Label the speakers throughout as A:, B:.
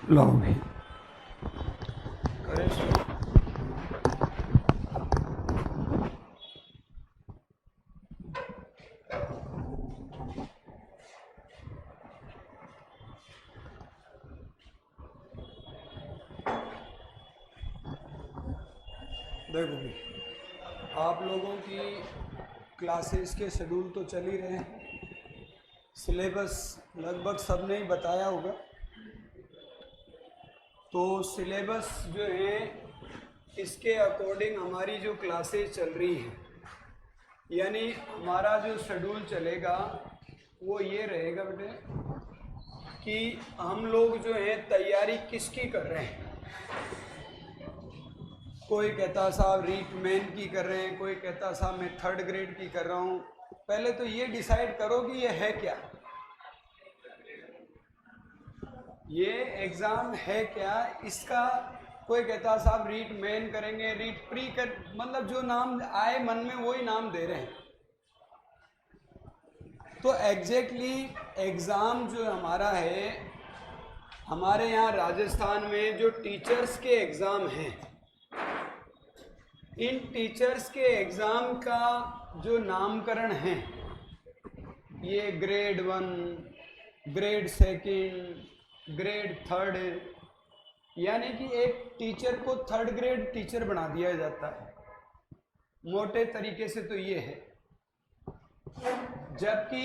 A: लो भी देखो भी आप लोगों की क्लासेस के शेड्यूल तो चल ही रहे हैं, सिलेबस लगभग सब ने ही बताया होगा। तो सिलेबस जो है इसके अकॉर्डिंग हमारी जो क्लासेस चल रही हैं, यानी हमारा जो शेड्यूल चलेगा वो ये रहेगा बेटे कि हम लोग जो है तैयारी किसकी कर रहे हैं। कोई कहता साहब रीट मेन की कर रहे हैं, कोई कहता साहब मैं 3rd ग्रेड की कर रहा हूँ। पहले तो ये डिसाइड करो कि ये है क्या, ये एग्ज़ाम है क्या। इसका कोई कहता साहब रीट मेन करेंगे, रीट प्री कर, मतलब जो नाम आए मन में वही नाम दे रहे हैं। तो एग्जैक्टली एग्ज़ाम जो हमारा है, हमारे यहाँ राजस्थान में जो टीचर्स के एग्ज़ाम हैं, इन टीचर्स के एग्ज़ाम का जो नामकरण है, ये ग्रेड 1, ग्रेड 2, ग्रेड 3, यानी कि एक टीचर को 3rd ग्रेड टीचर बना दिया जाता है। मोटे तरीके से तो ये है, जबकि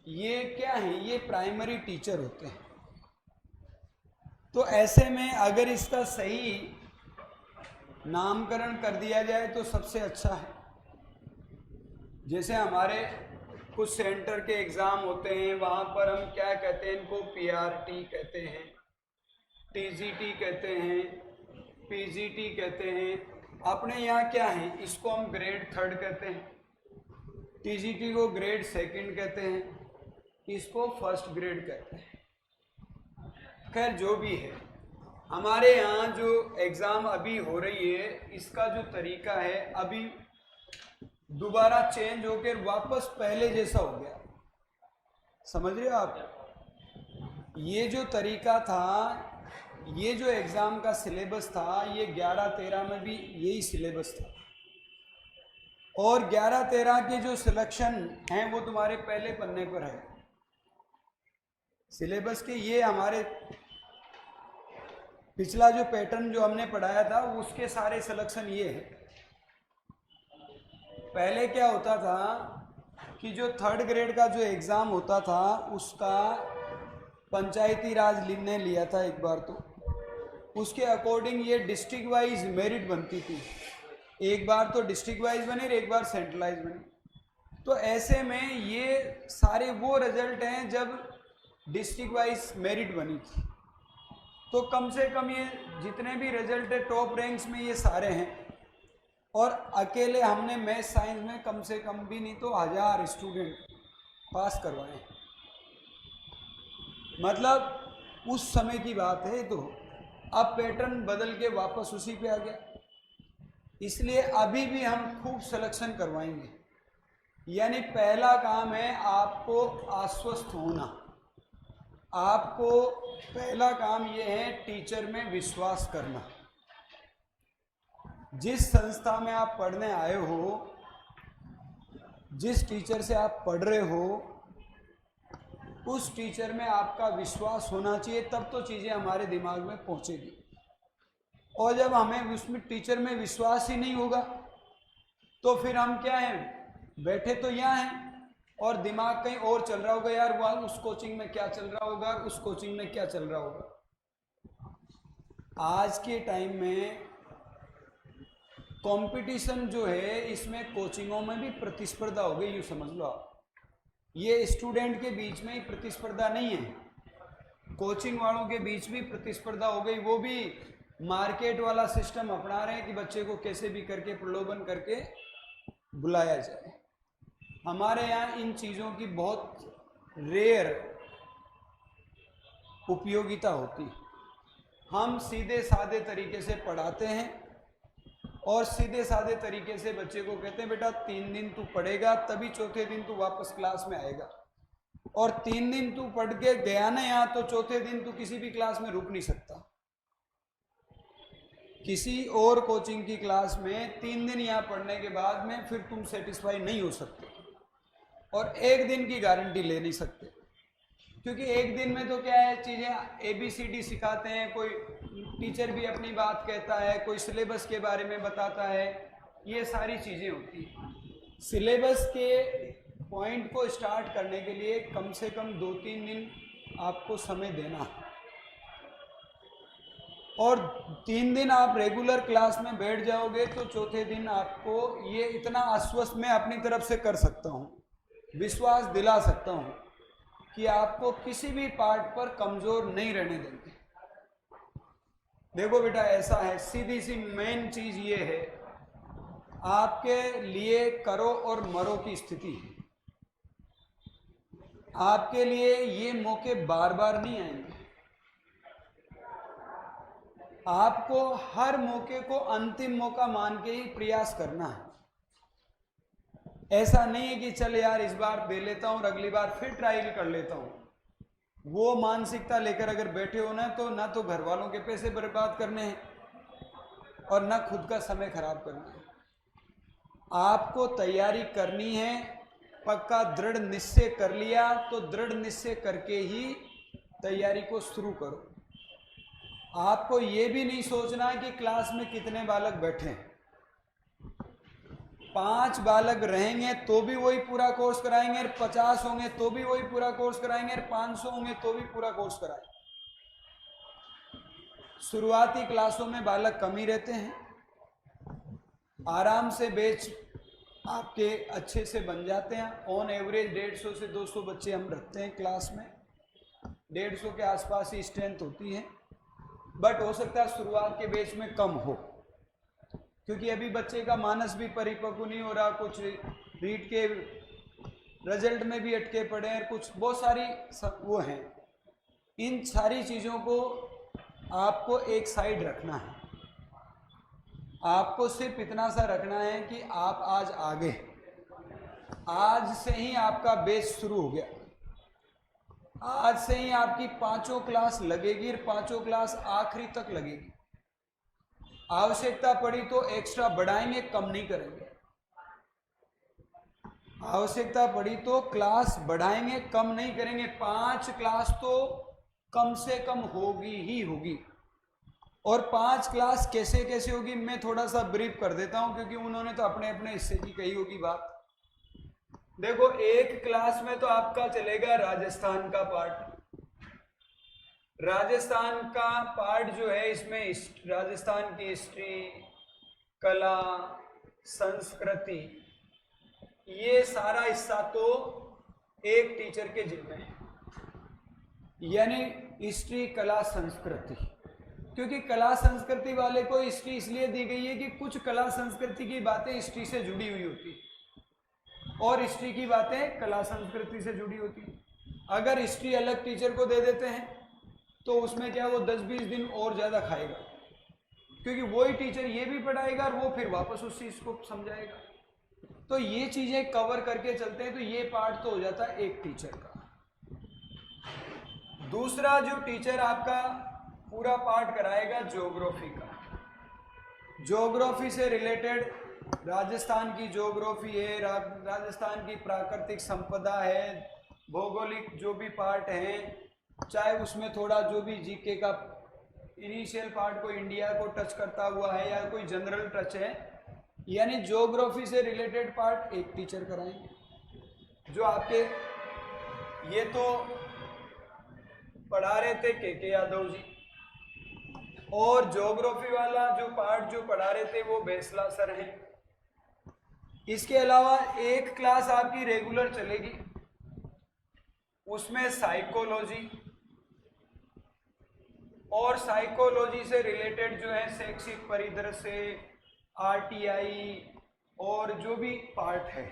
A: ये क्या है, ये प्राइमरी टीचर होते हैं। तो ऐसे में अगर इसका सही नामकरण कर दिया जाए तो सबसे अच्छा है। जैसे हमारे कुछ सेंटर के एग्ज़ाम होते हैं, वहाँ पर हम क्या कहते हैं, इनको पीआरटी कहते हैं, टीजीटी कहते हैं, पीजीटी कहते हैं। अपने यहाँ क्या है, इसको हम ग्रेड 3rd कहते हैं, टीजीटी को ग्रेड 2nd कहते हैं, इसको 1st ग्रेड कहते हैं। खैर जो भी है, हमारे यहाँ जो एग्ज़ाम अभी हो रही है, इसका जो तरीका है अभी दोबारा चेंज होकर वापस पहले जैसा हो गया। समझ रहे हो आप? ये जो तरीका था, ये जो एग्ज़ाम का सिलेबस था, ये 11-13 में भी यही सिलेबस था। और 11-13 के जो सिलेक्शन हैं वो तुम्हारे पहले पन्ने पर है सिलेबस के। ये हमारे पिछला जो पैटर्न जो हमने पढ़ाया था उसके सारे सिलेक्शन ये है। पहले क्या होता था कि जो 3rd ग्रेड का जो एग्ज़ाम होता था उसका पंचायती राज ने लिया था एक बार, तो उसके अकॉर्डिंग ये डिस्ट्रिक्ट वाइज मेरिट बनती थी। एक बार तो डिस्ट्रिक्ट वाइज बनी और एक बार सेंट्रलाइज बनी। तो ऐसे में ये सारे वो रिजल्ट हैं जब डिस्ट्रिक्ट वाइज मेरिट बनी थी। तो कम से कम ये जितने भी रिजल्ट है टॉप रैंक्स में ये सारे हैं। और अकेले हमने मैथ साइंस में कम से कम भी नहीं तो 1000 स्टूडेंट पास करवाए। मतलब उस समय की बात है। तो अब पैटर्न बदल के वापस उसी पे आ गया, इसलिए अभी भी हम खूब सिलेक्शन करवाएंगे। यानी पहला काम है आपको आश्वस्त होना। आपको पहला काम ये है टीचर में विश्वास करना। जिस संस्था में आप पढ़ने आए हो, जिस टीचर से आप पढ़ रहे हो, उस टीचर में आपका विश्वास होना चाहिए, तब तो चीज़ें हमारे दिमाग में पहुंचेगी। और जब हमें उसमें टीचर में विश्वास ही नहीं होगा तो फिर हम क्या हैं, बैठे तो यहाँ हैं और दिमाग कहीं और चल रहा होगा, यार वह उस कोचिंग में क्या चल रहा होगा, उस कोचिंग में क्या चल रहा होगा। आज के टाइम में कंपटीशन जो है, इसमें कोचिंगों में भी प्रतिस्पर्धा हो गई, यूँ समझ लो आप। ये स्टूडेंट के बीच में ही प्रतिस्पर्धा नहीं है, कोचिंग वालों के बीच भी प्रतिस्पर्धा हो गई। वो भी मार्केट वाला सिस्टम अपना रहे हैं कि बच्चे को कैसे भी करके प्रलोभन करके बुलाया जाए। हमारे यहाँ इन चीज़ों की बहुत रेयर उपयोगिता होती है। हम सीधे साधे तरीके से पढ़ाते हैं और सीधे साधे तरीके से बच्चे को कहते हैं बेटा 3 दिन तू पढ़ेगा, तभी चौथे दिन तू वापस क्लास में आएगा। और 3 दिन तू पढ़ के गया ना यहाँ, तो चौथे दिन तू किसी भी क्लास में रुक नहीं सकता। किसी और कोचिंग की क्लास में 3 दिन यहाँ पढ़ने के बाद में फिर तुम सेटिस्फाई नहीं हो सकते, और 1 दिन की गारंटी ले नहीं सकते, क्योंकि 1 दिन में तो क्या है, चीज़ें ABCD सिखाते हैं, कोई टीचर भी अपनी बात कहता है, कोई सिलेबस के बारे में बताता है, ये सारी चीज़ें होती हैं। सिलेबस के पॉइंट को स्टार्ट करने के लिए कम से कम 2-3 दिन आपको समय देना है, और 3 दिन आप रेगुलर क्लास में बैठ जाओगे तो चौथे दिन आपको ये इतना आश्वस्त मैं अपनी तरफ से कर सकता हूँ, विश्वास दिला सकता हूँ कि आपको किसी भी पार्ट पर कमज़ोर नहीं रहने देंगे। देखो बेटा, ऐसा है, सीधी सी मेन चीज़ ये है, आपके लिए करो और मरो की स्थिति है। आपके लिए ये मौके बार बार नहीं आएंगे। आपको हर मौके को अंतिम मौका मान के ही प्रयास करना है। ऐसा नहीं है कि चल यार इस बार दे लेता हूँ और अगली बार फिर ट्रायल कर लेता हूँ। वो मानसिकता लेकर अगर बैठे हो ना तो घर वालों के पैसे बर्बाद करने हैं और ना खुद का समय खराब करना है। आपको तैयारी करनी है, पक्का दृढ़ निश्चय कर लिया तो दृढ़ निश्चय करके ही तैयारी को शुरू करो। आपको ये भी नहीं सोचना है कि क्लास में कितने बालक बैठे हैं। 5 बालक रहेंगे तो भी वही पूरा कोर्स कराएंगे, 50 होंगे तो भी वही पूरा कोर्स कराएंगे, 500 होंगे तो भी पूरा कोर्स कराएंगे। शुरुआती क्लासों में बालक कम ही रहते हैं, आराम से बैच आपके अच्छे से बन जाते हैं। ऑन एवरेज 150 से 200 बच्चे हम रखते हैं क्लास में, 150 के आसपास ही स्ट्रेंथ होती है, बट हो सकता है शुरुआत के बैच में कम हो, क्योंकि अभी बच्चे का मानस भी परिपक्व नहीं हो रहा, कुछ रीट के रिजल्ट में भी अटके पड़े हैं, कुछ बहुत सारी वो हैं। इन सारी चीज़ों को आपको एक साइड रखना है। आपको सिर्फ इतना सा रखना है कि आप आज आगे, आज से ही आपका बैच शुरू हो गया, आज से ही आपकी 5 क्लास लगेगी और 5 क्लास आखिरी तक लगेगी। आवश्यकता पड़ी तो एक्स्ट्रा बढ़ाएंगे, कम नहीं करेंगे। आवश्यकता पड़ी तो क्लास बढ़ाएंगे, कम नहीं करेंगे। 5 क्लास तो कम से कम होगी ही होगी। और 5 क्लास कैसे कैसे होगी मैं थोड़ा सा ब्रीफ कर देता हूं, क्योंकि उन्होंने तो अपने अपने हिस्से की कही होगी बात। देखो, एक क्लास में तो आपका चलेगा राजस्थान का पार्ट। राजस्थान का पार्ट जो है, इसमें राजस्थान की हिस्ट्री, कला, संस्कृति, ये सारा हिस्सा तो एक टीचर के जिम्मे है, यानी हिस्ट्री, कला, संस्कृति। क्योंकि कला संस्कृति वाले को हिस्ट्री इसलिए दी गई है कि कुछ कला संस्कृति की बातें हिस्ट्री से जुड़ी हुई होती और हिस्ट्री की बातें कला संस्कृति से जुड़ी होती। अगर हिस्ट्री अलग टीचर को दे देते हैं तो उसमें क्या, वो 10-20 दिन और ज़्यादा खाएगा, क्योंकि वही टीचर ये भी पढ़ाएगा और वो फिर वापस उस चीज़ को समझाएगा। तो ये चीज़ें कवर करके चलते हैं, तो ये पार्ट तो हो जाता है एक टीचर का। दूसरा जो टीचर आपका पूरा पार्ट कराएगा ज्योग्राफी का। ज्योग्राफी से रिलेटेड राजस्थान की ज्योग्राफी है, राजस्थान की प्राकृतिक संपदा है, भौगोलिक जो भी पार्ट है, चाहे उसमें थोड़ा जो भी जीके का इनिशियल पार्ट को इंडिया को टच करता हुआ है या कोई जनरल टच है, यानी ज्योग्राफी से रिलेटेड पार्ट एक टीचर कराएंगे। जो आपके ये तो पढ़ा रहे थे के यादव जी, और ज्योग्राफी वाला जो पार्ट जो पढ़ा रहे थे वो बेसला सर हैं। इसके अलावा एक क्लास आपकी रेगुलर चलेगी, उसमें साइकोलॉजी और साइकोलॉजी से रिलेटेड जो है शैक्षिक परिदृश्य, आरटीआई और जो भी पार्ट है,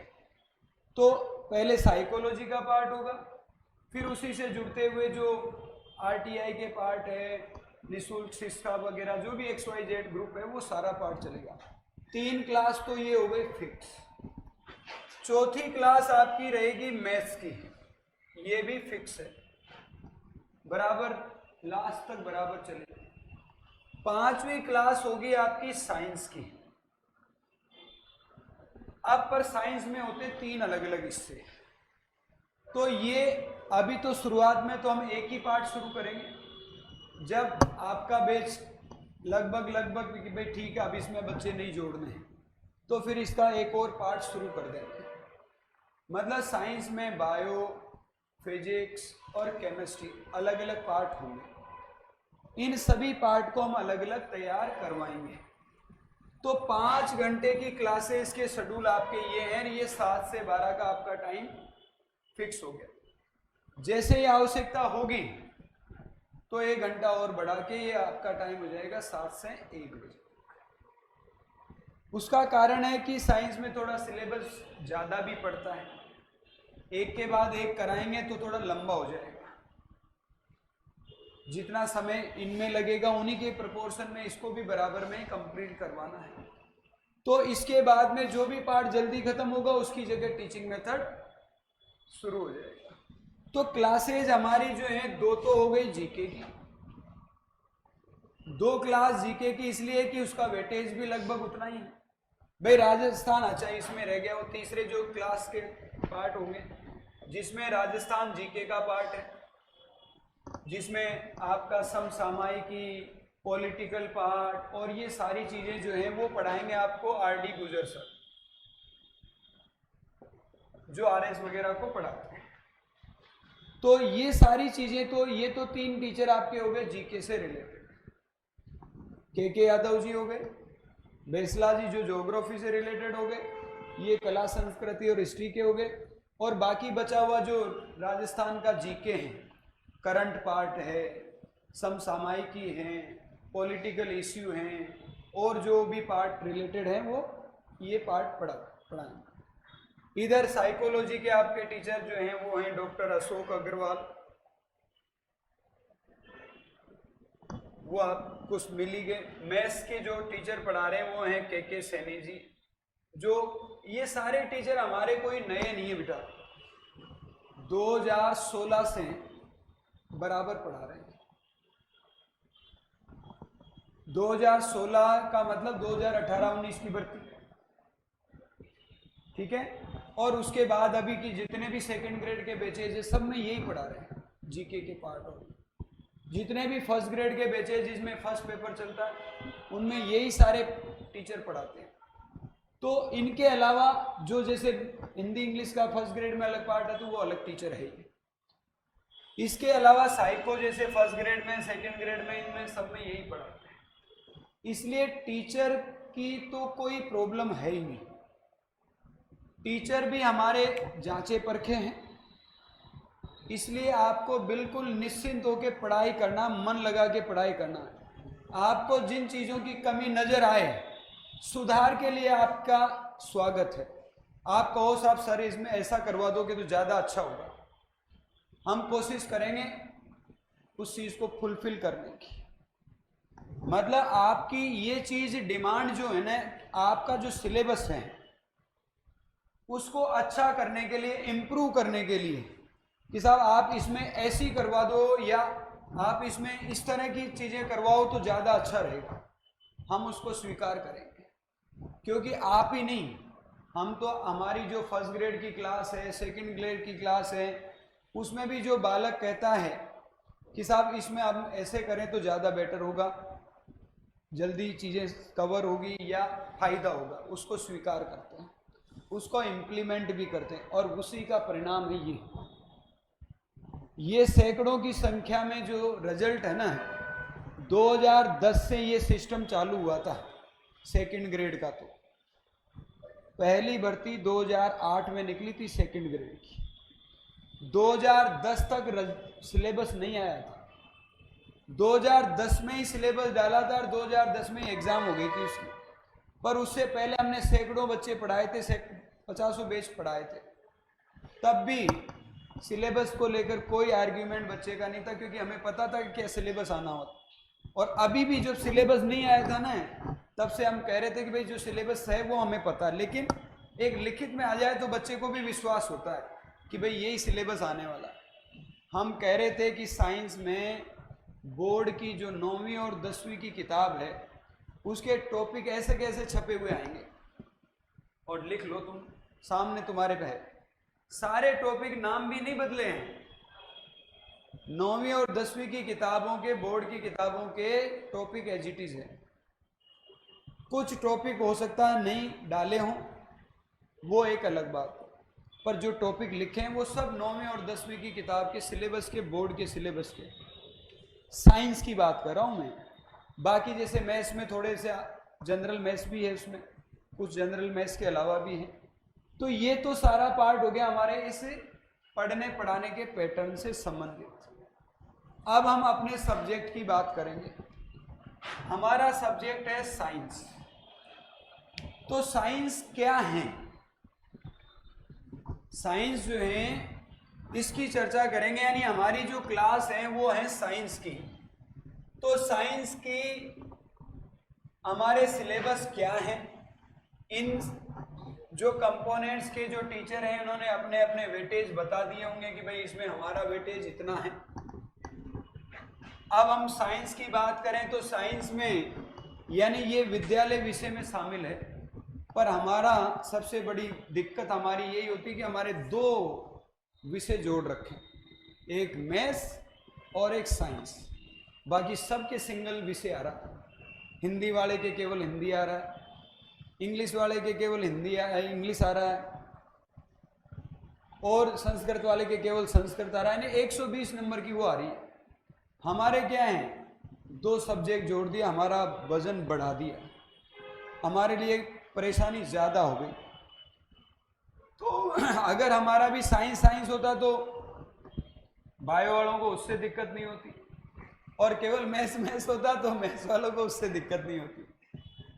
A: तो पहले साइकोलॉजी का पार्ट होगा, फिर उसी से जुड़ते हुए जो आरटीआई के पार्ट है, निःशुल्क शिक्षा वगैरह जो भी XYZ ग्रुप है, वो सारा पार्ट चलेगा। 3 क्लास तो ये हो गई फिक्स। चौथी क्लास आपकी रहेगी मैथ्स की। ये भी फिक्स है, बराबर लास्ट तक बराबर चलेगा। 5वीं क्लास होगी आपकी साइंस की। अब पर साइंस में होते 3 अलग अलग हिस्से, तो ये अभी तो शुरुआत में तो हम एक ही पार्ट शुरू करेंगे। जब आपका बैच लगभग भाई ठीक है अब इसमें बच्चे नहीं जोड़ने हैं, तो फिर इसका एक और पार्ट शुरू कर देंगे। मतलब साइंस में बायो, फिजिक्स और केमिस्ट्री अलग अलग पार्ट होंगे। इन सभी पार्ट को हम अलग अलग तैयार करवाएंगे। तो 5 घंटे की क्लासेस के शेड्यूल आपके ये हैं, ये 7 से 12 का आपका टाइम फिक्स हो गया। जैसे ही आवश्यकता होगी तो 1 घंटा और बढ़ा के ये आपका टाइम हो जाएगा 7 से 1 बजे। उसका कारण है कि साइंस में थोड़ा सिलेबस ज़्यादा भी पड़ता है, एक के बाद एक कराएंगे तो थोड़ा लंबा हो जाएगा। जितना समय इनमें लगेगा उन्हीं के प्रोपोर्शन में इसको भी बराबर में कंप्लीट करवाना है। तो इसके बाद में जो भी पार्ट जल्दी खत्म होगा उसकी जगह टीचिंग मेथड शुरू हो जाएगा। तो क्लासेज हमारी जो है 2 तो हो गई जीके की, 2 क्लास जीके की इसलिए कि उसका वेटेज भी लगभग उतना ही है। भाई राजस्थान अच्छा इसमें रह गया, वो तीसरे जो क्लास के पार्ट होंगे जिसमें राजस्थान जीके का पार्ट है, जिसमें आपका समसामयिकी, पॉलिटिकल पार्ट और ये सारी चीजें जो हैं वो पढ़ाएंगे आपको आरडी गुजर सर, जो आरएस वगैरह को पढ़ाते हैं। तो ये सारी चीजें तो ये तो 3 टीचर आपके हो गए जीके से रिलेटेड। के यादव जी हो गए, बेसला जी जो ज्योग्राफी से रिलेटेड हो गए, ये कला संस्कृति और हिस्ट्री के हो गए, और बाकी बचा हुआ जो राजस्थान का जीके है, करंट पार्ट है, समसामयिकी है, पॉलिटिकल इश्यू हैं, और जो भी पार्ट रिलेटेड है वो ये पार्ट पढ़ाएंगे। इधर साइकोलॉजी के आपके टीचर जो हैं वो हैं डॉक्टर अशोक अग्रवाल, वो आपको मिल ही गए। मैथ्स के जो टीचर पढ़ा रहे हैं वो हैं के सैनी जी। जो ये सारे टीचर हमारे कोई नए नहीं है बेटा, 2016 से बराबर पढ़ा रहे हैं। 2016 का मतलब 2018-19 की भर्ती, ठीक है। और उसके बाद अभी की जितने भी सेकंड ग्रेड के बैचेज है सब में यही पढ़ा रहे हैं जीके के पार्ट, और जितने भी फर्स्ट ग्रेड के बैचेज जिसमें फर्स्ट पेपर चलता है उनमें यही सारे टीचर पढ़ाते हैं। तो इनके अलावा जो जैसे हिंदी इंग्लिश का फर्स्ट ग्रेड में अलग पार्ट है तो वो अलग टीचर है। इसके अलावा साइको जैसे फर्स्ट ग्रेड में, सेकंड ग्रेड में, इनमें सब में यही पढ़ाते हैं। इसलिए टीचर की तो कोई प्रॉब्लम है ही नहीं। टीचर भी हमारे जांचे परखे हैं, इसलिए आपको बिल्कुल निश्चिंत होकर पढ़ाई करना, मन लगा के पढ़ाई करना है। आपको जिन चीज़ों की कमी नज़र आए सुधार के लिए आपका स्वागत है। आप कहो साहब सर इसमें ऐसा करवा दोगे तो ज़्यादा अच्छा होगा, हम कोशिश करेंगे उस चीज़ को फुलफिल करने की। मतलब आपकी ये चीज़ डिमांड जो है ना, आपका जो सिलेबस है उसको अच्छा करने के लिए, इम्प्रूव करने के लिए कि साहब आप इसमें ऐसी करवा दो या आप इसमें इस तरह की चीज़ें करवाओ तो ज़्यादा अच्छा रहेगा, हम उसको स्वीकार करेंगे। क्योंकि आप ही नहीं, हम तो हमारी जो फर्स्ट ग्रेड की क्लास है, सेकंड ग्रेड की क्लास है, उसमें भी जो बालक कहता है कि साहब इसमें आप ऐसे करें तो ज़्यादा बेटर होगा, जल्दी चीज़ें कवर होगी या फ़ायदा होगा, उसको स्वीकार करते हैं, उसको इम्प्लीमेंट भी करते हैं, और उसी का परिणाम है ये सैकड़ों की संख्या में जो रिजल्ट है ना, 2010 से ये सिस्टम चालू हुआ था सेकंड ग्रेड का। तो पहली भर्ती 2008 में निकली थी सेकंड ग्रेड की, 2010 तक सिलेबस नहीं आया था, 2010 में ही सिलेबस डाला था और 2010 में ही एग्ज़ाम हो गई थी उसकी। पर उससे पहले हमने सैकड़ों बच्चे पढ़ाए थे, 50 बैच पढ़ाए थे, तब भी सिलेबस को लेकर कोई आर्ग्यूमेंट बच्चे का नहीं था, क्योंकि हमें पता था कि क्या सिलेबस आना होता। और अभी भी जब सिलेबस नहीं आया था ना, तब से हम कह रहे थे कि भाई जो सिलेबस है वो हमें पता है, लेकिन एक लिखित में आ जाए तो बच्चे को भी विश्वास होता है कि भाई यही सिलेबस आने वाला है। हम कह रहे थे कि साइंस में बोर्ड की जो 9वीं और 10वीं की किताब है उसके टॉपिक ऐसे कैसे छपे हुए आएंगे, और लिख लो तुम, सामने तुम्हारे पे है, सारे टॉपिक नाम भी नहीं बदले हैं। 9वीं और 10वीं की किताबों के, बोर्ड की किताबों के टॉपिक एज इट इज है। कुछ टॉपिक हो सकता है नहीं डाले हों, वो एक अलग बात, पर जो टॉपिक लिखे हैं वो सब 9वीं और 10वीं की किताब के सिलेबस के, बोर्ड के सिलेबस के। साइंस की बात कर रहा हूँ मैं। बाकी जैसे मैथ्स में थोड़े से जनरल मैथ्स भी है, उसमें कुछ जनरल मैथ्स के अलावा भी है। तो ये तो सारा पार्ट हो गया हमारे इस पढ़ने पढ़ाने के पैटर्न से संबंधित। अब हम अपने सब्जेक्ट की बात करेंगे। हमारा सब्जेक्ट है साइंस। तो साइंस क्या है? साइंस जो है इसकी चर्चा करेंगे, यानी हमारी जो क्लास है वो है साइंस की। तो साइंस की हमारे सिलेबस क्या है, इन जो कंपोनेंट्स के जो टीचर हैं उन्होंने अपने अपने वेटेज बता दिए होंगे कि भाई इसमें हमारा वेटेज इतना है। अब हम साइंस की बात करें तो साइंस में यानी ये विद्यालय विषय में शामिल है, पर हमारा सबसे बड़ी दिक्कत हमारी यही होती है कि हमारे दो विषय जोड़ रखें, एक मैथ्स और एक साइंस। बाकी सबके सिंगल विषय आ रहा है। हिंदी वाले के केवल हिंदी आ रहा है, इंग्लिश वाले के केवल इंग्लिश आ रहा है, और संस्कृत वाले के केवल संस्कृत आ रहा है, यानी 120 नंबर की वो आ रही है। हमारे क्या है, दो सब्जेक्ट जोड़ दिया, हमारा वजन बढ़ा दिया, हमारे लिए परेशानी ज़्यादा हो गई। तो अगर हमारा भी साइंस होता तो बायो वालों को उससे दिक्कत नहीं होती, और केवल मैथ्स होता तो मैथ्स वालों को उससे दिक्कत नहीं होती।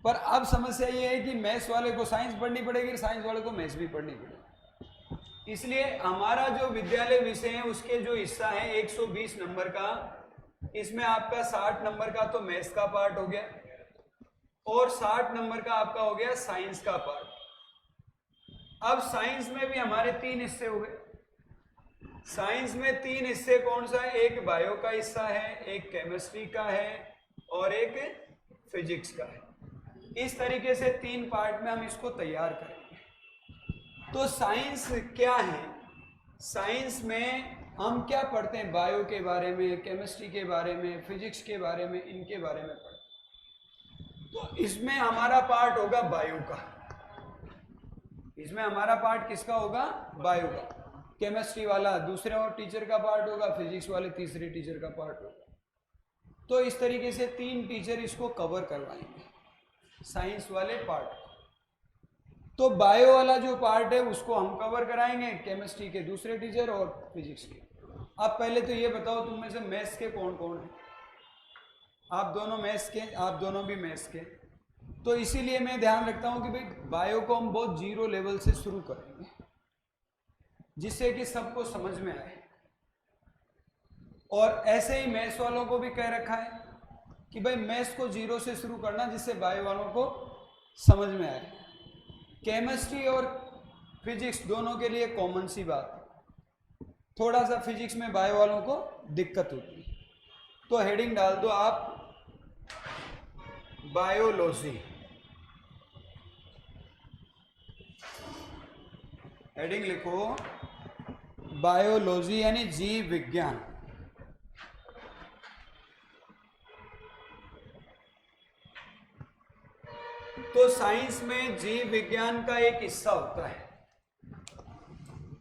A: पर अब समस्या ये है कि मैथ्स वाले को साइंस पढ़नी पड़ेगी, साइंस वाले को मैथ्स भी पढ़नी पड़ेगी। इसलिए हमारा जो विद्यालय विषय है उसके जो हिस्सा है 120 नंबर का, इसमें आपका 60 नंबर का तो मैथ्स का पार्ट हो गया, और 60 नंबर का आपका हो गया साइंस का पार्ट। अब साइंस में भी हमारे 3 हिस्से हो गए। साइंस में 3 हिस्से कौन सा है? एक बायो का हिस्सा है, एक केमिस्ट्री का है, और एक फिजिक्स का है। इस तरीके से 3 पार्ट में हम इसको तैयार करेंगे। तो साइंस क्या है? साइंस में हम क्या पढ़ते हैं? बायो के बारे में, केमिस्ट्री के बारे में, फिजिक्स के बारे में, इनके बारे में पढ़ते हैं। तो इसमें हमारा पार्ट होगा बायो का। इसमें हमारा पार्ट किसका होगा? बायो का। केमिस्ट्री वाला दूसरे और टीचर का पार्ट होगा, फिजिक्स वाले तीसरे टीचर का पार्ट होगा। तो इस तरीके से 3 टीचर इसको कवर करवाएंगे, साइंस वाले पार्ट। तो बायो वाला जो पार्ट है उसको हम कवर कराएंगे, केमिस्ट्री के दूसरे टीचर और फिजिक्स के। अब पहले तो ये बताओ तुम में से मैथ्स के कौन कौन है? आप दोनों मैथ्स के, आप दोनों भी मैथ्स के। तो इसीलिए मैं ध्यान रखता हूं कि भाई बायो को हम बहुत 0 लेवल से शुरू करेंगे, जिससे कि सबको समझ में आए। और ऐसे ही मैथ्स वालों को भी कह रखा है कि भाई मैथ्स को 0 से शुरू करना, जिससे बायो वालों को समझ में आए। केमिस्ट्री और फिजिक्स दोनों के लिए कॉमन सी बात है, थोड़ा सा फिजिक्स में बायो वालों को दिक्कत होती है। तो हेडिंग डाल दो आप बायोलॉजी। हेडिंग लिखो बायोलॉजी, यानी जीव विज्ञान। तो साइंस में जीव विज्ञान का एक हिस्सा होता है,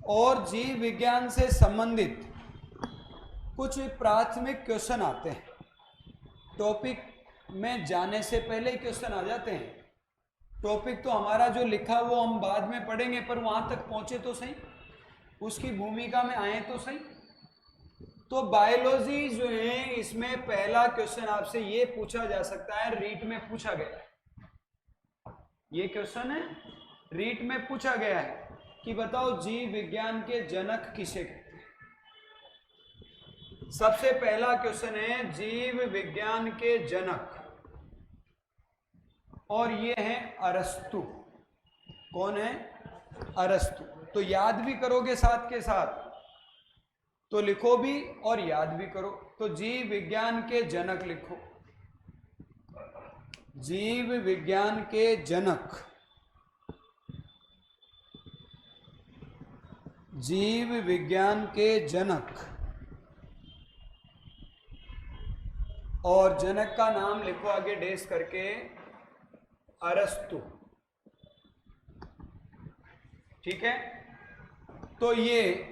A: और जीव विज्ञान से संबंधित कुछ प्राथमिक क्वेश्चन आते हैं। टॉपिक में जाने से पहले ही क्वेश्चन आ जाते हैं। टॉपिक तो हमारा जो लिखा वो हम बाद में पढ़ेंगे, पर वहां तक पहुंचे तो सही, उसकी भूमिका में आए तो सही। तो बायोलॉजी जो है, इसमें पहला क्वेश्चन आपसे ये पूछा जा सकता है, रीट में पूछा गया है। ये क्वेश्चन है रीट में पूछा गया है कि बताओ जीव विज्ञान के जनक किसे कहते हैं। सबसे पहला क्वेश्चन है जीव विज्ञान के जनक, और ये है अरस्तु। कौन है? अरस्तु। तो याद भी करोगे साथ के साथ, तो लिखो भी और याद भी करो। तो जीव विज्ञान के जनक लिखो, जीव विज्ञान के जनक, जीव विज्ञान के जनक, और जनक का नाम लिखो आगे डेस करके, अरस्तु। ठीक है, तो ये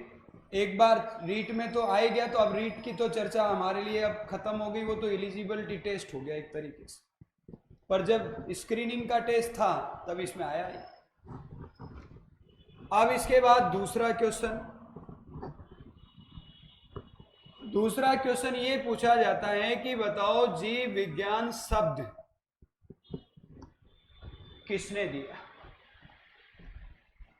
A: एक बार रीट में तो आ ही गया, तो अब रीट की तो चर्चा हमारे लिए अब खत्म हो गई, वो तो एलिजिबिलिटी टेस्ट हो गया एक तरीके से, पर जब स्क्रीनिंग का टेस्ट था तब इसमें आया ही। अब इसके बाद दूसरा क्वेश्चन, दूसरा क्वेश्चन ये पूछा जाता है कि बताओ जीव विज्ञान शब्द किसने दिया।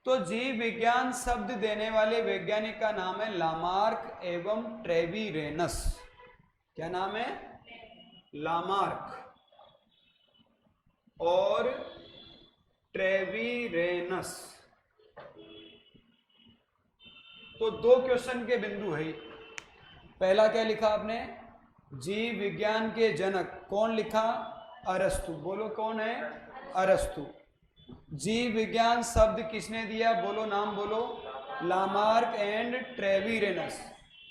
A: तो जीव विज्ञान शब्द देने वाले वैज्ञानिक का नाम है लामार्क एवं ट्रेविरेनस। क्या नाम है? लामार्क और ट्रेविरेनस। तो दो क्वेश्चन के बिंदु है। पहला क्या लिखा आपने? जीव विज्ञान के जनक कौन लिखा? अरस्तु। बोलो कौन है? अरस्तु। जीव विज्ञान शब्द किसने दिया? बोलो नाम बोलो। Lamarck and Treviranus.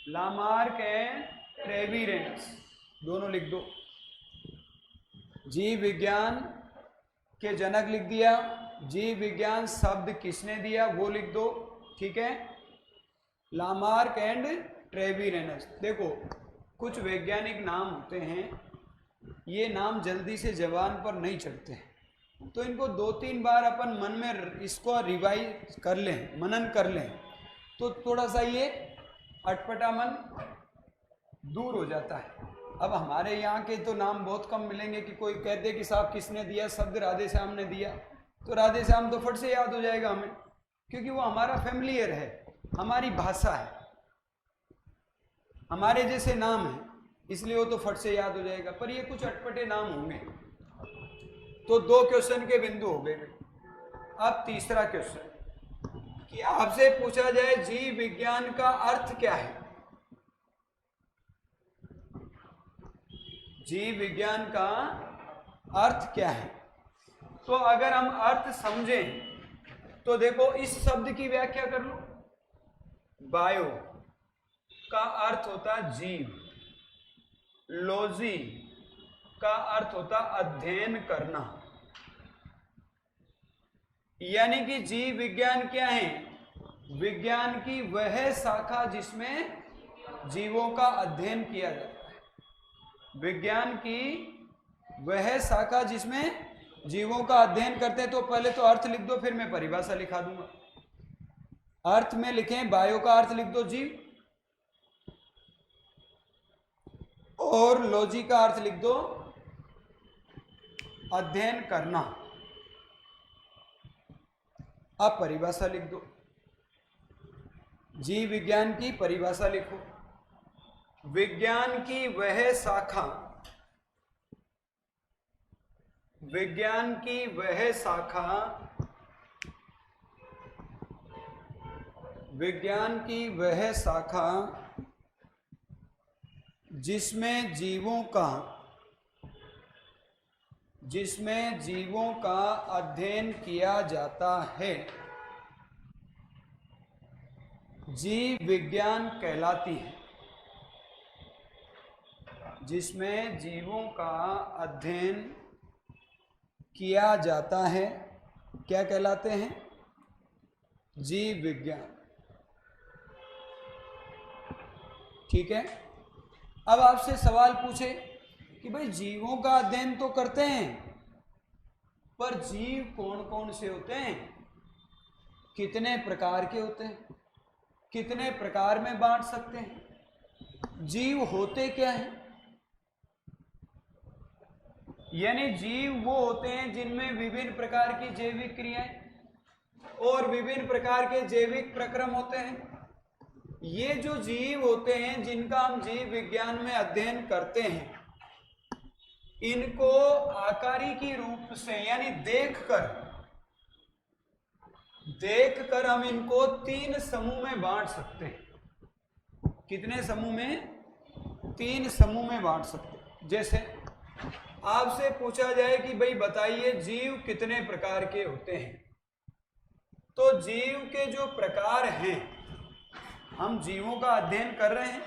A: Lamarck and Treviranus दोनों लिख दो। जीव विज्ञान के जनक लिख दिया, जीव विज्ञान शब्द किसने दिया वो लिख दो। ठीक है, लामार्क एंड ट्रेविरेनस। देखो कुछ वैज्ञानिक नाम होते हैं, ये नाम जल्दी से जबान पर नहीं चढ़ते हैं, तो इनको 2-3 बार अपन मन में इसको रिवाइज कर लें, मनन कर लें, तो थोड़ा सा ये अटपटा मन दूर हो जाता है। अब हमारे यहाँ के तो नाम बहुत कम मिलेंगे कि कोई कह दे कि साहब किसने दिया शब्द, राधे श्याम ने दिया, तो राधे श्याम तो फट से याद हो जाएगा हमें, क्योंकि वो हमारा फैमिलियर है, हमारी भाषा है, हमारे जैसे नाम है, इसलिए वो तो फट से याद हो जाएगा। पर ये कुछ अटपटे नाम होंगे। तो दो क्वेश्चन के बिंदु हो गए। अब तीसरा क्वेश्चन कि आपसे पूछा जाए जीव विज्ञान का अर्थ क्या है। जीव विज्ञान का अर्थ क्या है? तो अगर हम अर्थ समझें तो देखो इस शब्द की व्याख्या कर लो। बायो का अर्थ होता जीव, लॉजी का अर्थ होता अध्ययन करना, यानी कि जीव विज्ञान क्या है? विज्ञान की वह शाखा जिसमें जीवों का अध्ययन किया जाता है। विज्ञान की वह शाखा जिसमें जीवों का अध्ययन करते हैं। तो पहले तो अर्थ लिख दो, फिर मैं परिभाषा लिखा दूंगा। अर्थ में लिखें, बायो का अर्थ लिख दो जीव, और लॉजी का अर्थ लिख दो अध्ययन करना। अब परिभाषा लिख दो, जीव विज्ञान की परिभाषा लिखो। विज्ञान की वह शाखा, विज्ञान की वह शाखा, विज्ञान की वह शाखा जिसमें जीवों का अध्ययन किया जाता है, जीव विज्ञान कहलाती है। जिसमें जीवों का अध्ययन किया जाता है क्या कहलाते हैं? जीव विज्ञान। ठीक है, अब आपसे सवाल पूछे कि भाई जीवों का अध्ययन तो करते हैं, पर जीव कौन कौन से होते हैं, कितने प्रकार के होते हैं, कितने प्रकार में बांट सकते हैं, जीव होते क्या हैं? यानी जीव वो होते हैं जिनमें विभिन्न प्रकार की जैविक क्रियाएं और विभिन्न प्रकार के जैविक प्रक्रम होते हैं। ये जो जीव होते हैं जिनका हम जीव विज्ञान में अध्ययन करते हैं, इनको आकारी की रूप से यानी देखकर हम इनको 3 समूह में बांट सकते हैं। कितने समूह में? 3 समूह में बांट सकते। जैसे आपसे पूछा जाए कि भाई बताइए जीव कितने प्रकार के होते हैं, तो जीव के जो प्रकार हैं, हम जीवों का अध्ययन कर रहे हैं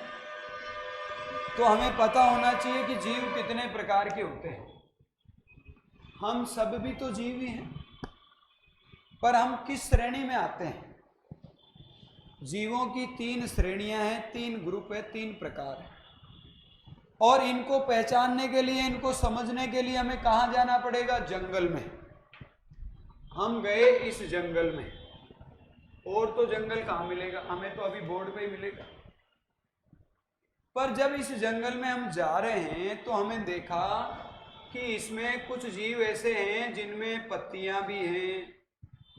A: तो हमें पता होना चाहिए कि जीव कितने प्रकार के होते हैं। हम सब भी तो जीव ही हैं, पर हम किस श्रेणी में आते हैं? जीवों की 3 श्रेणियां हैं, 3 ग्रुप है, 3 प्रकार है। और इनको पहचानने के लिए, इनको समझने के लिए हमें कहाँ जाना पड़ेगा? जंगल में। हम गए इस जंगल में, और तो जंगल कहाँ मिलेगा हमें, तो अभी बोर्ड पे ही मिलेगा। पर जब इस जंगल में हम जा रहे हैं तो हमें देखा कि इसमें कुछ जीव ऐसे हैं जिनमें पत्तियां भी हैं,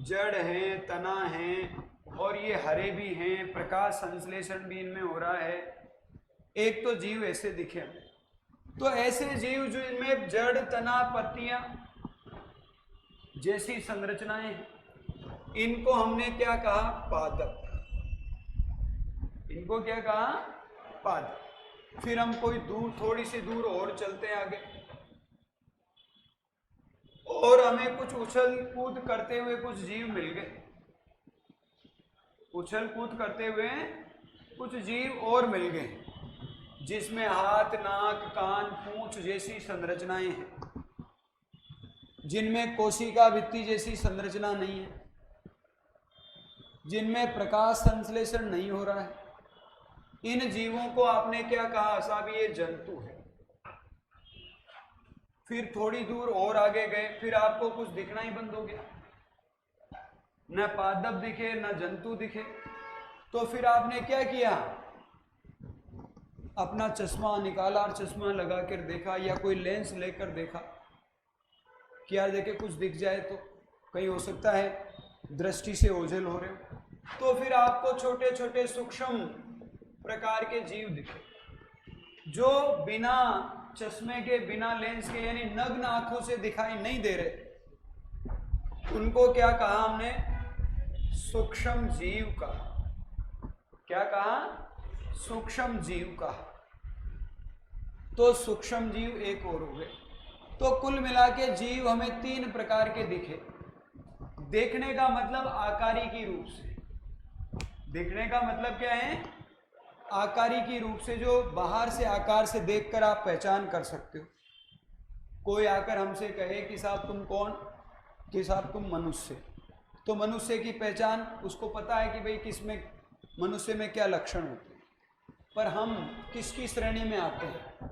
A: जड़ हैं, तना हैं, और ये हरे भी हैं, प्रकाश संश्लेषण भी इनमें हो रहा है। एक तो जीव ऐसे दिखे हमें। तो ऐसे जीव जो इनमें जड़, तना, पत्तियां जैसी संरचनाएं हैं, इनको हमने क्या कहा? पादप। इनको क्या कहा? पादप। फिर हम कोई दूर, थोड़ी सी दूर और चलते हैं आगे, और हमें कुछ उछल कूद करते हुए कुछ जीव मिल गए। उछल कूद करते हुए कुछ जीव और मिल गए, जिसमें हाथ, नाक, कान, पूंछ जैसी संरचनाएं हैं, जिनमें कोशिका भित्ति जैसी संरचना नहीं है, जिनमें प्रकाश संश्लेषण नहीं हो रहा है। इन जीवों को आपने क्या कहा? साहब ये जंतु है। फिर थोड़ी दूर और आगे गए, फिर आपको कुछ दिखना ही बंद हो गया, न पादप दिखे न जंतु दिखे। तो फिर आपने क्या किया? अपना चश्मा निकाला और चश्मा लगा कर देखा, या कोई लेंस लेकर देखा कि यार देखे कुछ दिख जाए, तो कहीं हो सकता है दृष्टि से ओझल हो रहे हो। तो फिर आपको छोटे छोटे सूक्ष्म प्रकार के जीव दिखे, जो बिना चश्मे के, बिना लेंस के, यानी नग्न आंखों से दिखाई नहीं दे रहे। उनको क्या कहा हमने? सूक्ष्म जीव कहा। क्या कहा? सूक्ष्म जीव कहा। तो सूक्ष्म जीव एक और हो गए। तो कुल मिला के जीव हमें 3 प्रकार के दिखे। देखने का मतलब आकारिकी रूप से। देखने का मतलब क्या है? आकारिकी रूप से, जो बाहर से आकार से देखकर आप पहचान कर सकते हो। कोई आकर हमसे कहे कि साहब तुम कौन? कि साहब तुम मनुष्य। तो मनुष्य की पहचान उसको पता है कि भाई किसमें, मनुष्य में क्या लक्षण होते हैं। पर हम किसकी श्रेणी में आते हैं?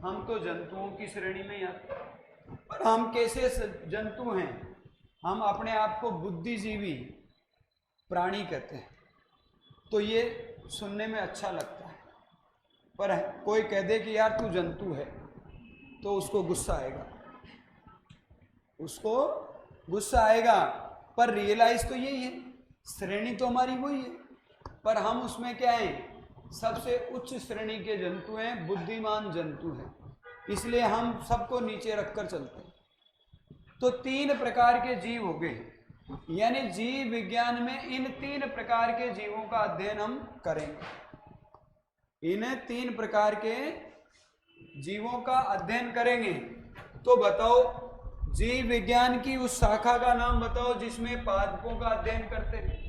A: हम तो जंतुओं की श्रेणी में ही आते हैं। पर हम कैसे जंतु हैं? हम अपने आप को बुद्धिजीवी प्राणी कहते हैं। तो ये सुनने में अच्छा लगता है, पर कोई कह दे कि यार तू जंतु है, तो उसको गुस्सा आएगा, उसको गुस्सा आएगा। पर रियलाइज तो यही है, श्रेणी तो हमारी वही है, पर हम उसमें क्या है? सबसे उच्च श्रेणी के जंतु हैं, बुद्धिमान जंतु हैं, इसलिए हम सबको नीचे रखकर चलते हैं। तो 3 प्रकार के जीव हो गए, यानी जीव विज्ञान में इन 3 प्रकार के जीवों का अध्ययन हम करेंगे। इन 3 प्रकार के जीवों का अध्ययन करेंगे। तो बताओ, जीव विज्ञान की उस शाखा का नाम बताओ जिसमें पादपों का अध्ययन करते हैं।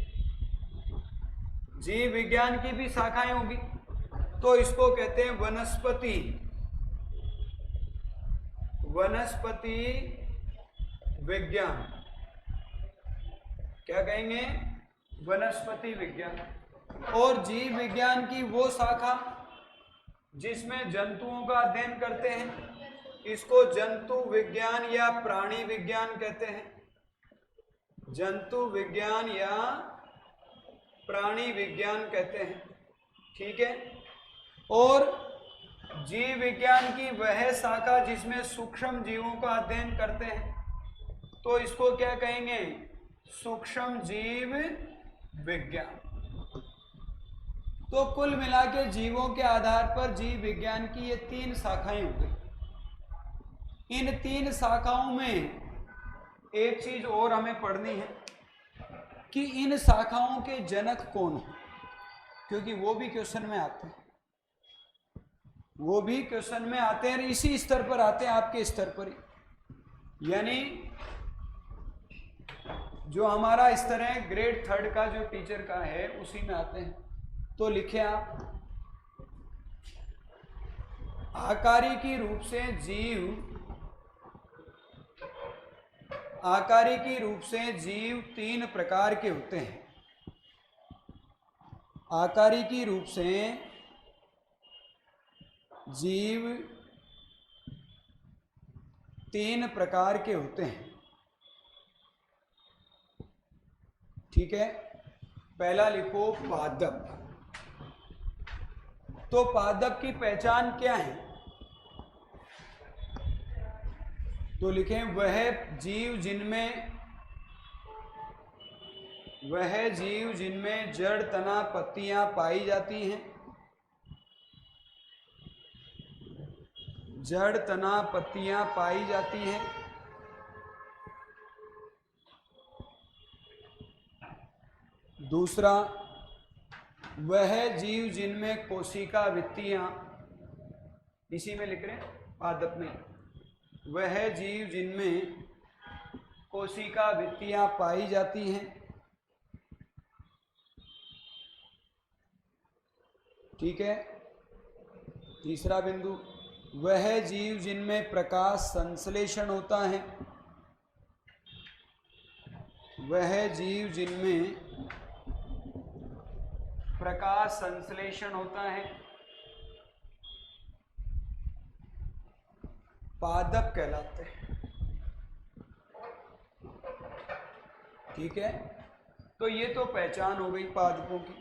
A: जीव विज्ञान की भी शाखाएं होगी, तो इसको कहते हैं वनस्पति। वनस्पति विज्ञान। क्या कहेंगे? वनस्पति विज्ञान। और जीव विज्ञान की वो शाखा जिसमें जंतुओं का अध्ययन करते हैं, इसको जंतु विज्ञान या प्राणी विज्ञान कहते हैं। जंतु विज्ञान या प्राणी विज्ञान कहते हैं, ठीक है। और जीव विज्ञान की वह शाखा जिसमें सूक्ष्म जीवों का अध्ययन करते हैं, तो इसको क्या कहेंगे? सूक्ष्म जीव विज्ञान। तो कुल मिला के जीवों के आधार पर जीव विज्ञान की ये 3 शाखाएं हो गई। इन 3 शाखाओं में एक चीज और हमें पढ़नी है कि इन शाखाओं के जनक कौन है। क्योंकि वो भी क्वेश्चन में आते हैं, वो भी क्वेश्चन में आते हैं, इसी स्तर पर आते हैं, आपके स्तर पर ही। यानी जो हमारा स्तर है ग्रेड 3 का जो टीचर का है उसी में आते हैं। तो लिखे आप, आकारिकी रूप से जीव, आकारिकी रूप से जीव 3 प्रकार के होते हैं। आकारिकी रूप से जीव 3 प्रकार के होते हैं। ठीक है, पहला लिखो पादप। तो पादप की पहचान क्या है? तो लिखें वह जीव जिनमें जड़, तना, पत्तियां पाई जाती हैं, जड़, तना, पत्तियां पाई जाती हैं। दूसरा, वह जीव जिनमें कोशिका भित्तियां, इसी में लिख रहे हैं पादप में, वह जीव जिनमें कोशिका भित्तियां पाई जाती हैं। ठीक है। तीसरा बिंदु, वह जीव जिनमें प्रकाश संश्लेषण होता है, वह जीव जिनमें प्रकाश संश्लेषण होता है पादप कहलाते हैं। ठीक है, तो ये तो पहचान हो गई पादपों की।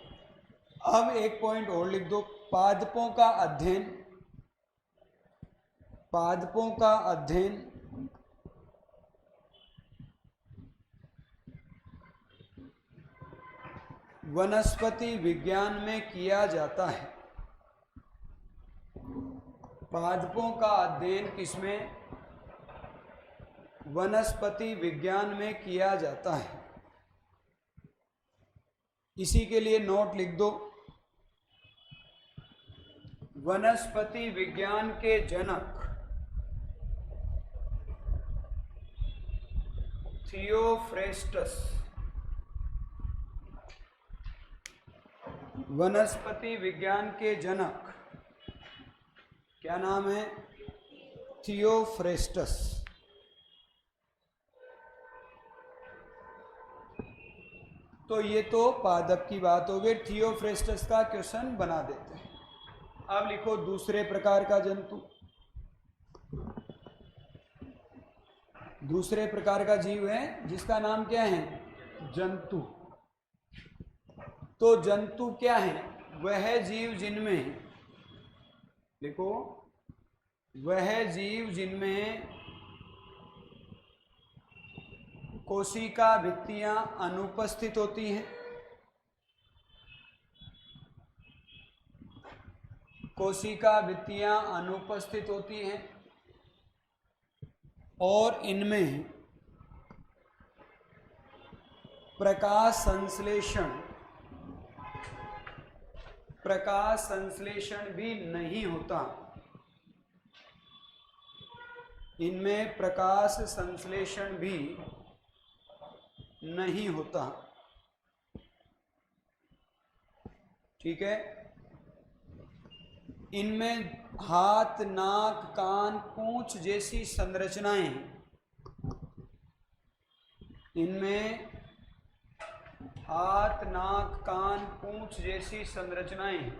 A: अब एक पॉइंट और लिख दो, पादपों का अध्ययन, पादपों का अध्ययन वनस्पति विज्ञान में किया जाता है। पादपों का अध्ययन किसमें? वनस्पति विज्ञान में किया जाता है। इसी के लिए नोट लिख दो, वनस्पति विज्ञान के जनक थियोफ्रेस्टस, वनस्पति विज्ञान के जनक क्या नाम है? थियोफ्रेस्टस। तो ये तो पादप की बात हो गई, थियोफ्रेस्टस का क्वेश्चन बना देते हैं। अब लिखो दूसरे प्रकार का जंतु, दूसरे प्रकार का जीव है जिसका नाम क्या है? जंतु। तो जंतु क्या है? वह जीव जिनमें, देखो, वह जीव जिनमें कोशिका भित्तियां अनुपस्थित होती हैं, कोशिका भित्तियां अनुपस्थित होती हैं और इनमें प्रकाश संश्लेषण भी नहीं होता, इनमें प्रकाश संश्लेषण भी नहीं होता। ठीक है, इनमें हाथ, नाक, कान, पूंछ जैसी संरचनाएं, इनमें हाथ, नाक, कान, पूंछ जैसी संरचनाएं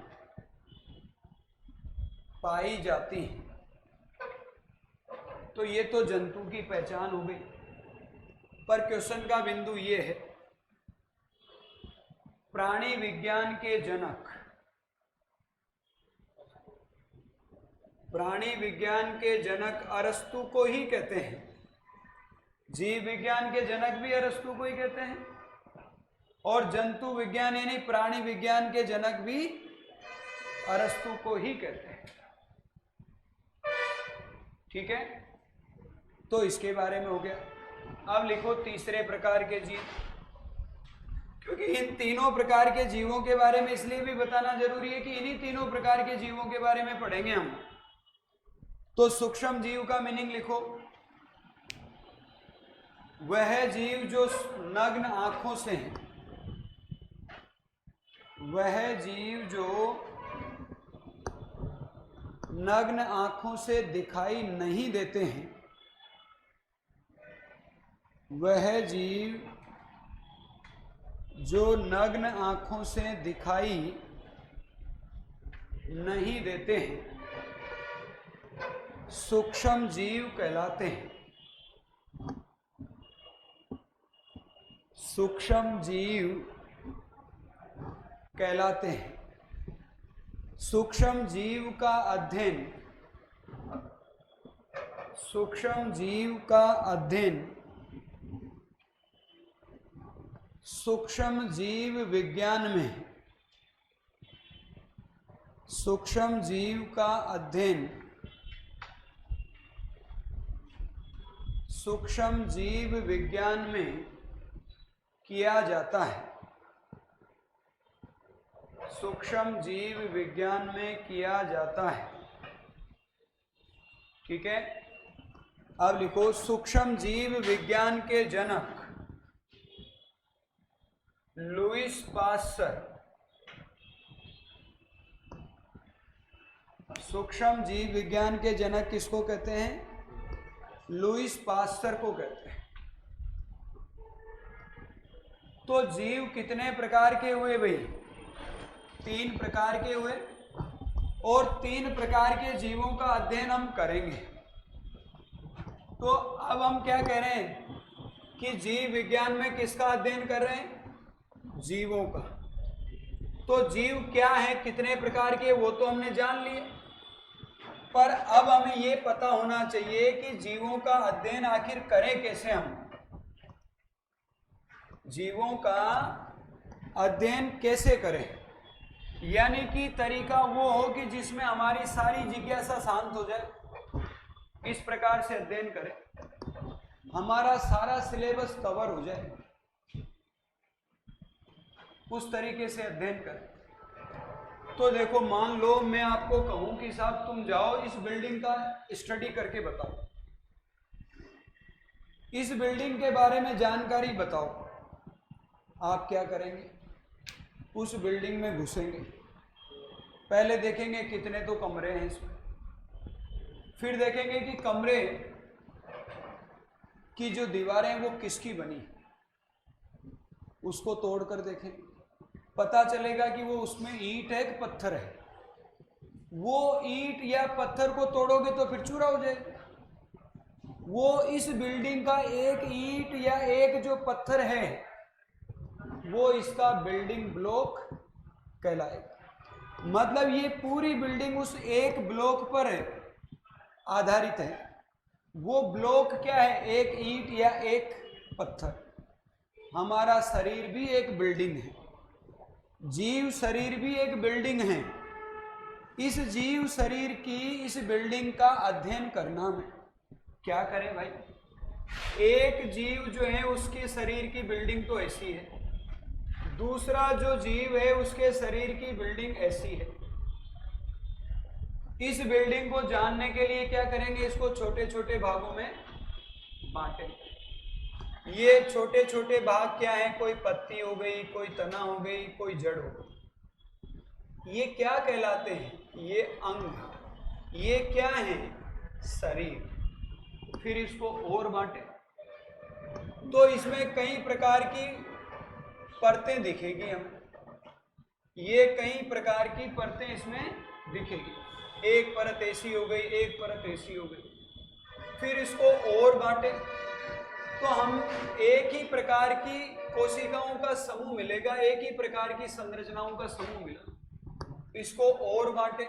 A: पाई जाती हैं। तो ये तो जंतु की पहचान हो गई, पर क्वेश्चन का बिंदु ये है, प्राणी विज्ञान के जनक, प्राणी विज्ञान के जनक अरस्तु को ही कहते हैं। जीव विज्ञान के जनक भी अरस्तु को ही कहते हैं और जंतु विज्ञान यानी प्राणी विज्ञान के जनक भी अरस्तु को ही कहते हैं। ठीक है, तो इसके बारे में हो गया। अब लिखो तीसरे प्रकार के जीव, क्योंकि इन तीनों प्रकार के जीवों के बारे में इसलिए भी बताना जरूरी है कि इन्हीं तीनों प्रकार के जीवों के बारे में पढ़ेंगे हम। तो सूक्ष्म जीव का मीनिंग लिखो, वह जीव जो नग्न आंखों से है, वह जीव जो नग्न आंखों से दिखाई नहीं देते हैं, वह जीव जो नग्न आंखों से दिखाई नहीं देते हैं, सूक्ष्म जीव कहलाते हैं। सूक्ष्म जीव कहलाते हैं। सूक्ष्म जीव का अध्ययन, सूक्ष्म जीव का अध्ययन सूक्ष्म जीव विज्ञान में, सूक्ष्म जीव का अध्ययन सूक्ष्म जीव विज्ञान में किया जाता है। सूक्ष्म जीव विज्ञान में किया जाता है। ठीक है, अब लिखो, सूक्ष्म जीव विज्ञान के जनक लुईस पास्चर। सूक्ष्म जीव विज्ञान के जनक किसको कहते हैं? लुईस पास्चर को कहते हैं। तो जीव कितने प्रकार के हुए भाई? 3 प्रकार के हुए, और 3 प्रकार के जीवों का अध्ययन हम करेंगे। तो अब हम क्या कह रहे हैं कि जीव विज्ञान में किसका अध्ययन कर रहे हैं? जीवों का। तो जीव क्या है, कितने प्रकार के, वो तो हमने जान लिए, पर अब हमें ये पता होना चाहिए कि जीवों का अध्ययन आखिर करें कैसे हम। जीवों का अध्ययन कैसे करें, यानी कि तरीका वो हो कि जिसमें हमारी सारी जिज्ञासा शांत हो जाए। इस प्रकार से अध्ययन करें, हमारा सारा सिलेबस कवर हो जाए, उस तरीके से अध्ययन करें। तो देखो, मान लो मैं आपको कहूं कि साहब तुम जाओ इस बिल्डिंग का स्टडी करके बताओ, इस बिल्डिंग के बारे में जानकारी बताओ। आप क्या करेंगे? उस बिल्डिंग में घुसेंगे, पहले देखेंगे कितने तो कमरे हैं इसमें, फिर देखेंगे कि कमरे की जो दीवारें हैं वो किसकी बनी, उसको तोड़कर देखेंगे, पता चलेगा कि वो उसमें ईंट है कि पत्थर है। वो ईंट या पत्थर को तोड़ोगे तो फिर चूरा हो जाएगा। वो इस बिल्डिंग का एक ईंट या एक जो पत्थर है वो इसका बिल्डिंग ब्लॉक कहलाएगा। मतलब ये पूरी बिल्डिंग उस एक ब्लॉक पर आधारित है। वो ब्लॉक क्या है? एक ईंट या एक पत्थर। हमारा शरीर भी एक बिल्डिंग है, जीव शरीर भी एक बिल्डिंग है। इस जीव शरीर की इस बिल्डिंग का अध्ययन करना में क्या करें भाई? एक जीव जो है उसके शरीर की बिल्डिंग तो ऐसी है, दूसरा जो जीव है उसके शरीर की बिल्डिंग ऐसी है। इस बिल्डिंग को जानने के लिए क्या करेंगे? इसको छोटे छोटे भागों में बांटेंगे। ये छोटे छोटे भाग क्या हैं? कोई पत्ती हो गई, कोई तना हो गई, कोई जड़ हो गई। ये क्या कहलाते हैं? ये अंग। ये क्या है? शरीर। फिर इसको और बांटे तो इसमें कई प्रकार की परतें दिखेगी हमें। ये कई प्रकार की परतें इसमें दिखेगी। एक परत ऐसी हो गई, एक परत ऐसी हो गई। फिर इसको और बांटे तो हम एक ही प्रकार की कोशिकाओं का समूह मिलेगा, एक ही प्रकार की संरचनाओं का समूह मिला। इसको और बांटे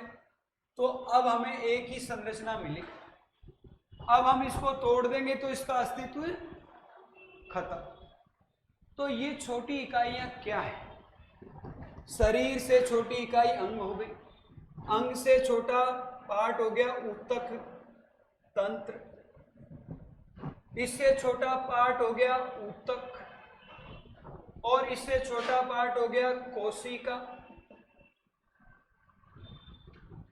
A: तो अब हमें एक ही संरचना मिली। अब हम इसको तोड़ देंगे तो इसका अस्तित्व खत्म। तो ये छोटी इकाइयां क्या है? शरीर से छोटी इकाई अंग हो गई, अंग से छोटा पार्ट हो गया ऊतक तंत्र, इससे छोटा पार्ट हो गया ऊतक, और इससे छोटा पार्ट हो गया कोशिका।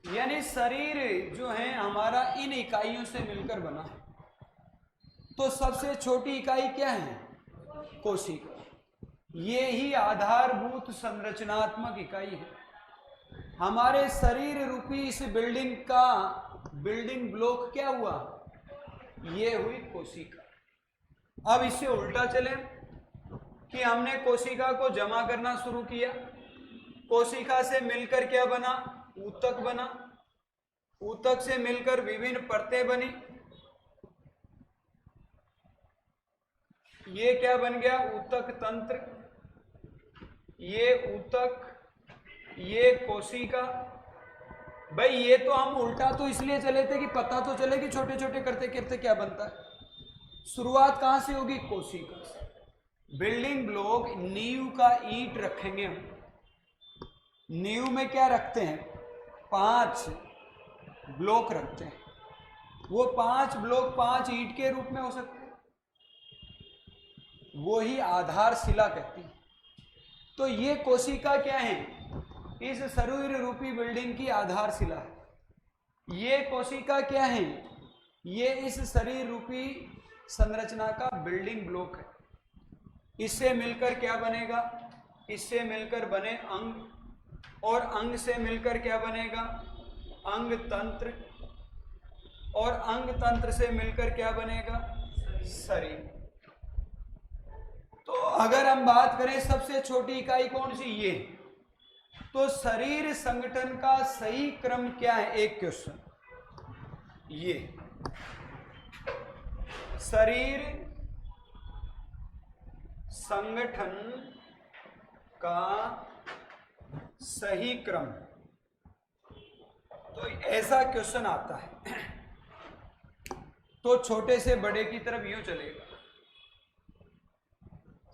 A: यानी शरीर जो है हमारा इन इकाइयों से मिलकर बना है। तो सबसे छोटी इकाई क्या है? कोशिका। ये ही आधारभूत संरचनात्मक इकाई है। हमारे शरीर रूपी इस बिल्डिंग का बिल्डिंग ब्लॉक क्या हुआ? ये हुई कोशिका। अब इससे उल्टा चले कि हमने कोशिका को जमा करना शुरू किया। कोशिका से मिलकर क्या बना? ऊतक बना। ऊतक से मिलकर विभिन्न परतें बनी। ये क्या बन गया? ऊतक तंत्र। ये ऊतक, ये कोशिका। भाई ये तो हम उल्टा तो इसलिए चले थे कि पता तो चले कि छोटे छोटे करते करते क्या बनता है। शुरुआत कहां से होगी? कोशिका से। बिल्डिंग ब्लॉक नींव का ईंट रखेंगे हम। नींव में क्या रखते हैं? 5 ब्लॉक रखते हैं। वो 5 ब्लॉक 5 ईंट के रूप में हो सकते हैं। वो ही आधारशिला कहती है। तो ये कोशिका क्या है? इस शरीर रूपी बिल्डिंग की आधारशिला है। ये कोशिका क्या है? ये इस शरीर रूपी संरचना का बिल्डिंग ब्लॉक है। इससे मिलकर क्या बनेगा? इससे मिलकर बने अंग, और अंग से मिलकर क्या बनेगा? अंग तंत्र, और अंग तंत्र से मिलकर क्या बनेगा? शरीर। तो अगर हम बात करें सबसे छोटी इकाई कौन सी? ये। तो शरीर संगठन का सही क्रम क्या है? एक क्वेश्चन ये। शरीर संगठन का सही क्रम। तो ऐसा क्वेश्चन आता है तो छोटे से बड़े की तरफ यूं चलेगा।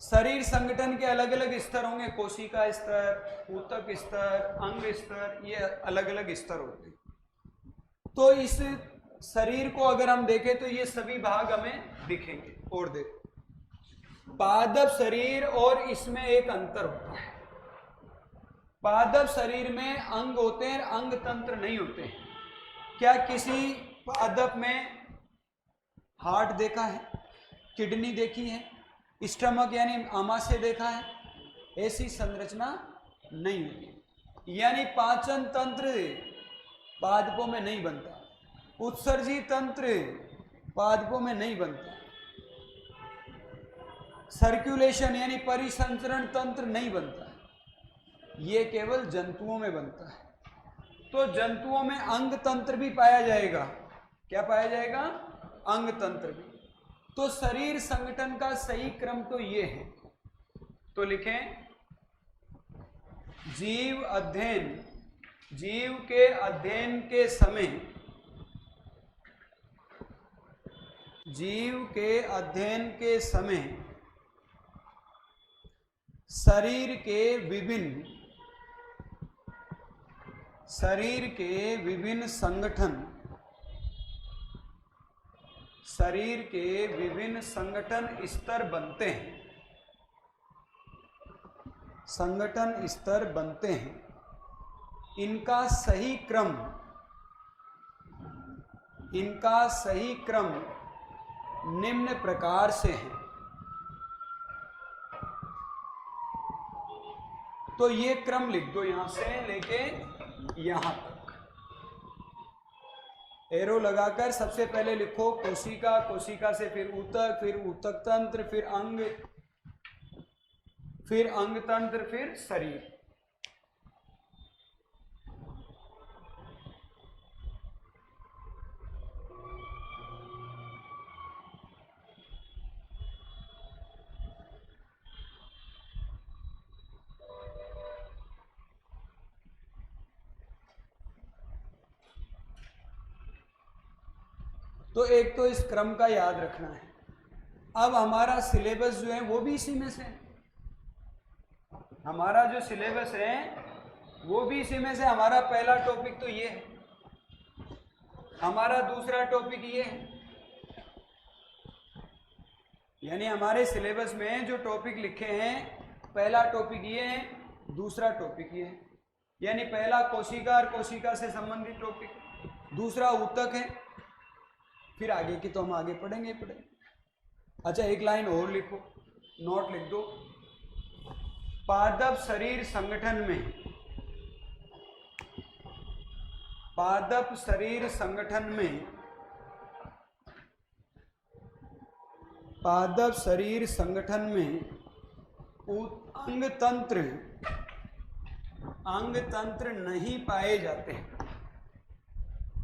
A: शरीर संगठन के अलग अलग स्तर होंगे। कोशिका स्तर, ऊतक स्तर, अंग स्तर, ये अलग अलग स्तर होते हैं। तो इस शरीर को अगर हम देखें तो ये सभी भाग हमें दिखेंगे। और देखो, पादप शरीर और इसमें एक अंतर होता है। पादप शरीर में अंग होते हैं, अंग तंत्र नहीं होते हैं। क्या किसी पादप में हार्ट देखा है? किडनी देखी है? स्टमक यानी आमाशय देखा है? ऐसी संरचना नहीं होती। यानी पाचन तंत्र पादपों में नहीं बनता। उत्सर्जी तंत्र पादपों में नहीं बनता। सर्कुलेशन यानी परिसंचरण तंत्र नहीं बनता है। ये केवल जंतुओं में बनता है। तो जंतुओं में अंग तंत्र भी पाया जाएगा। क्या पाया जाएगा? अंग तंत्र भी। तो शरीर संगठन का सही क्रम तो ये है। तो लिखें, जीव अध्ययन, जीव के अध्ययन के समय, जीव के अध्ययन के समय शरीर के विभिन्न संगठन, शरीर के विभिन्न संगठन स्तर बनते हैं। संगठन स्तर बनते हैं। इनका सही क्रम निम्न प्रकार से है। तो ये क्रम लिख दो, यहां से लेके यहां तक एरो लगाकर। सबसे पहले लिखो कोशिका, कोशिका से फिर ऊतक तंत्र, फिर अंग तंत्र, फिर शरीर। तो एक तो इस क्रम का याद रखना है। अब हमारा सिलेबस जो है वो भी इसी में से है। हमारा जो सिलेबस है वो भी इसी में से। हमारा पहला टॉपिक तो ये है, हमारा दूसरा टॉपिक ये है। यानी हमारे सिलेबस में जो टॉपिक लिखे हैं पहला टॉपिक ये है, दूसरा टॉपिक ये है, यानी पहला कोशिका और कोशिका से संबंधित टॉपिक, दूसरा ऊतक है, फिर आगे की तो हम आगे पढ़ेंगे। अच्छा, एक लाइन और लिखो, नोट लिख दो। पादप शरीर संगठन में, पादप शरीर संगठन में, पादप शरीर संगठन में अंग तंत्र नहीं पाए जाते हैं,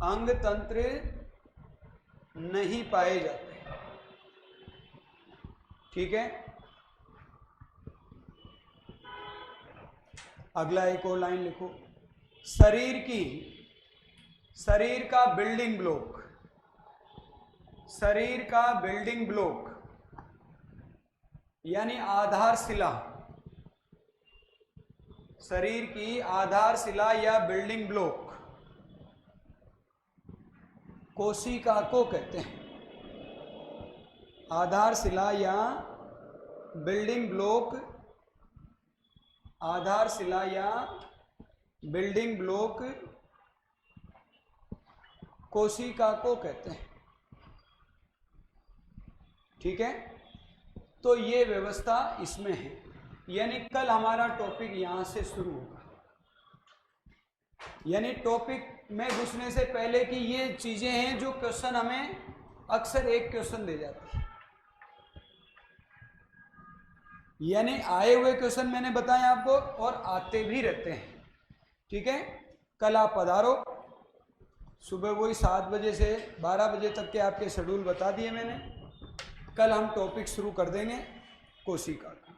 A: अंग तंत्र नहीं पाए जाते हैं। ठीक है, अगला एक और लाइन लिखो। शरीर का बिल्डिंग ब्लॉक, शरीर का बिल्डिंग ब्लॉक यानी आधारशिला, शरीर की आधारशिला या बिल्डिंग ब्लॉक कोशिका को कहते हैं। आधारशिला या बिल्डिंग ब्लॉक, आधारशिला या बिल्डिंग ब्लॉक कोशिका को कहते हैं। ठीक है, तो ये व्यवस्था इसमें है, यानी कल हमारा टॉपिक यहां से शुरू होगा। यानी टॉपिक में घुसने से पहले की ये चीजें हैं जो क्वेश्चन हमें अक्सर एक क्वेश्चन दे जाती है, यानी आए हुए क्वेश्चन मैंने बताए आपको और आते भी रहते हैं। ठीक है, कल आप पधारो, सुबह वही 7 बजे से 12 बजे तक के आपके शेड्यूल बता दिए मैंने। कल हम टॉपिक शुरू कर देंगे कोशिका का।